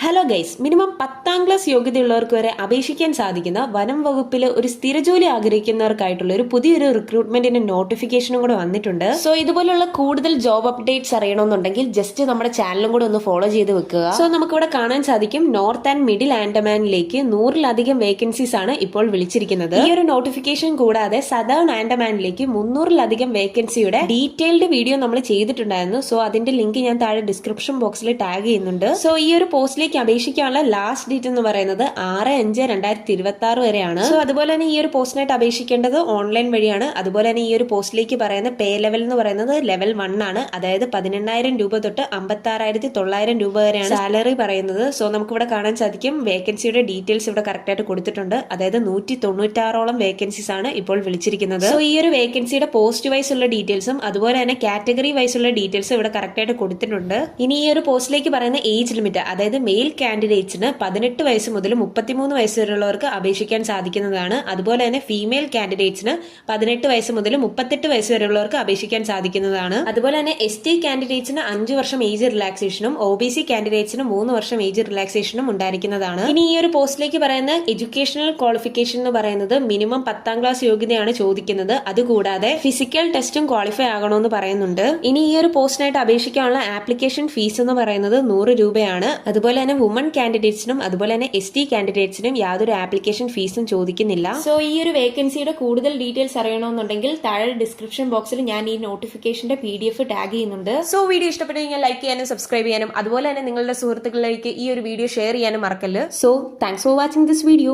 Hello guys, minimum 10ാം class യോഗ്യതയുള്ളവർക്ക് വരെ അപേക്ഷിക്കാൻ സാധിക്കുന്ന വനം വകുപ്പിൽ ഒരു സ്ഥിരജോലി ആഗ്രഹിക്കുന്നവർക്കായിട്ടുള്ള ഒരു പുതിയൊരു റിക്രൂട്ട്മെന്റിന്റെ നോട്ടിഫിക്കേഷനും കൂടെ വന്നിട്ടുണ്ട്. സോ ഇതുപോലുള്ള കൂടുതൽ ജോബ് അപ്ഡേറ്റ്സ് അറിയണമെന്നുണ്ടെങ്കിൽ ജസ്റ്റ് നമ്മുടെ ചാനലും കൂടെ ഒന്ന് ഫോളോ ചെയ്ത് വെക്കുക. സോ നമുക്കിവിടെ കാണാൻ സാധിക്കും നോർത്ത് ആൻഡ് മിഡിൽ ആൻഡമാനിലേക്ക് 100-ലധികം വേക്കൻസീസ് ആണ് ഇപ്പോൾ വിളിച്ചിരിക്കുന്നത്. ഈ ഒരു നോട്ടിഫിക്കേഷൻ കൂടാതെ സദേൺ ആൻഡമാനിലേക്ക് 300-ലധികം വേക്കൻസിയുടെ ഡീറ്റെയിൽഡ് വീഡിയോ നമ്മൾ ചെയ്തിട്ടുണ്ടായിരുന്നു. സോ അതിന്റെ ലിങ്ക് ഞാൻ താഴെ ഡിസ്ക്രിപ്ഷൻ ബോക്സിൽ ടാഗ് ചെയ്യുന്നുണ്ട്. സോ ഈ ഒരു പോസ്റ്റിലേക്ക് അപേക്ഷിക്കാനുള്ള ലാസ്റ്റ് ഡേറ്റ് എന്ന് പറയുന്നത് 6/5/2026 വരെയാണ്. സോ അതുപോലെ തന്നെ ഈ ഒരു പോസ്റ്റിനായിട്ട് അപേക്ഷിക്കേണ്ടത് ഓൺലൈൻ വഴിയാണ്. അതുപോലെ തന്നെ ഈ ഒരു പോസ്റ്റിലേക്ക് പറയുന്ന പേ ലെവൽ എന്ന് പറയുന്നത് ലെവൽ 1 ആണ്. അതായത് 18,000 രൂപ തൊട്ട് 56,900 രൂപ വരെയാണ് സാലറി പറയുന്നത്. സോ നമുക്ക് ഇവിടെ കാണാൻ സാധിക്കും വേക്കൻസിയുടെ ഡീറ്റെയിൽസ് ഇവിടെ കറക്റ്റ് ആയിട്ട് കൊടുത്തിട്ടുണ്ട്. അതായത് 196ഓളം വേക്കൻസീസ് ആണ് ഇപ്പോൾ വിളിച്ചിരിക്കുന്നത്. സോ ഈ ഒരു വേക്കൻസിയുടെ പോസ്റ്റ് വൈസ് ഉള്ള ഡീറ്റെയിൽസും അതുപോലെ തന്നെ കാറ്റഗറി വൈസ് ഉള്ള ഡീറ്റെയിൽസും ഇവിടെ കറക്റ്റ് ആയിട്ട് കൊടുത്തിട്ടുണ്ട്. ഇനി ഈ ഒരു പോസ്റ്റിലേക്ക് പറയുന്ന ഏജ് ലിമിറ്റ്, അതായത് മെയിൽ കാൻഡിഡേറ്റ്സിന് 18 വയസ്സ് മുതൽ 33 വയസ്സ് വരെയുള്ളവർക്ക് അപേക്ഷിക്കാൻ സാധിക്കുന്നതാണ്. അതുപോലെ തന്നെ ഫീമെയിൽ കാൻഡിഡേറ്റ്സിന് 18 വയസ്സ് മുതൽ 38 വയസ്സ് വരെയുള്ളവർക്ക് അപേക്ഷിക്കാൻ സാധിക്കുന്നതാണ്. അതുപോലെ തന്നെ ST കാൻഡിഡേറ്റ്സിന് 5 വർഷം ഏജ് റിലാക്സേഷനും OBC കാൻഡിഡേറ്റ്സിന് 3 വർഷം ഏജ് റിലാക്സേഷനും ഉണ്ടായിരിക്കുന്നതാണ്. ഇനി ഈ ഒരു പോസ്റ്റിലേക്ക് പറയുന്ന എഡ്യൂക്കേഷണൽ ക്വാളിഫിക്കേഷൻ എന്ന് പറയുന്നത് മിനിമം 10ാം ക്ലാസ് യോഗ്യതയാണ് ചോദിക്കുന്നത്. അതുകൂടാതെ ഫിസിക്കൽ ടെസ്റ്റും ക്വാളിഫൈ ആകണമെന്ന് പറയുന്നുണ്ട്. ഇനി ഈ ഒരു പോസ്റ്റിനായിട്ട് അപേക്ഷിക്കാനുള്ള ആപ്ലിക്കേഷൻ ഫീസ് എന്ന് പറയുന്നത് 100 രൂപയാണ്. അതുപോലെ തന്നെ വുമൺ കാൻഡിഡേറ്റ്സിനും അതുപോലെ തന്നെ ST കാൻഡിഡേറ്റ്സിനും യാതൊരു ആപ്ലിക്കേഷൻ ഫീസും ചോദിക്കുന്നില്ല. സോ ഈ ഒരു വേക്കൻസിയുടെ കൂടുതൽ ഡീറ്റെയിൽസ് അറിയണമെന്നുണ്ടെങ്കിൽ താഴെ ഡിസ്ക്രിപ്ഷൻ ബോക്സിൽ ഞാൻ ഈ നോട്ടിഫിക്കേഷന്റെ PDF ടാഗ് ചെയ്യുന്നുണ്ട്. സോ വീഡിയോ ഇഷ്ടപ്പെട്ടു കഴിഞ്ഞാൽ ലൈക്ക് ചെയ്യാനും സബ്സ്ക്രൈബ് ചെയ്യാനും അതുപോലെ തന്നെ നിങ്ങളുടെ സുഹൃത്തുക്കളിലേക്ക് ഈ ഒരു വീഡിയോ ഷെയർ ചെയ്യാനും മറക്കല്ല്. So thanks for watching this video.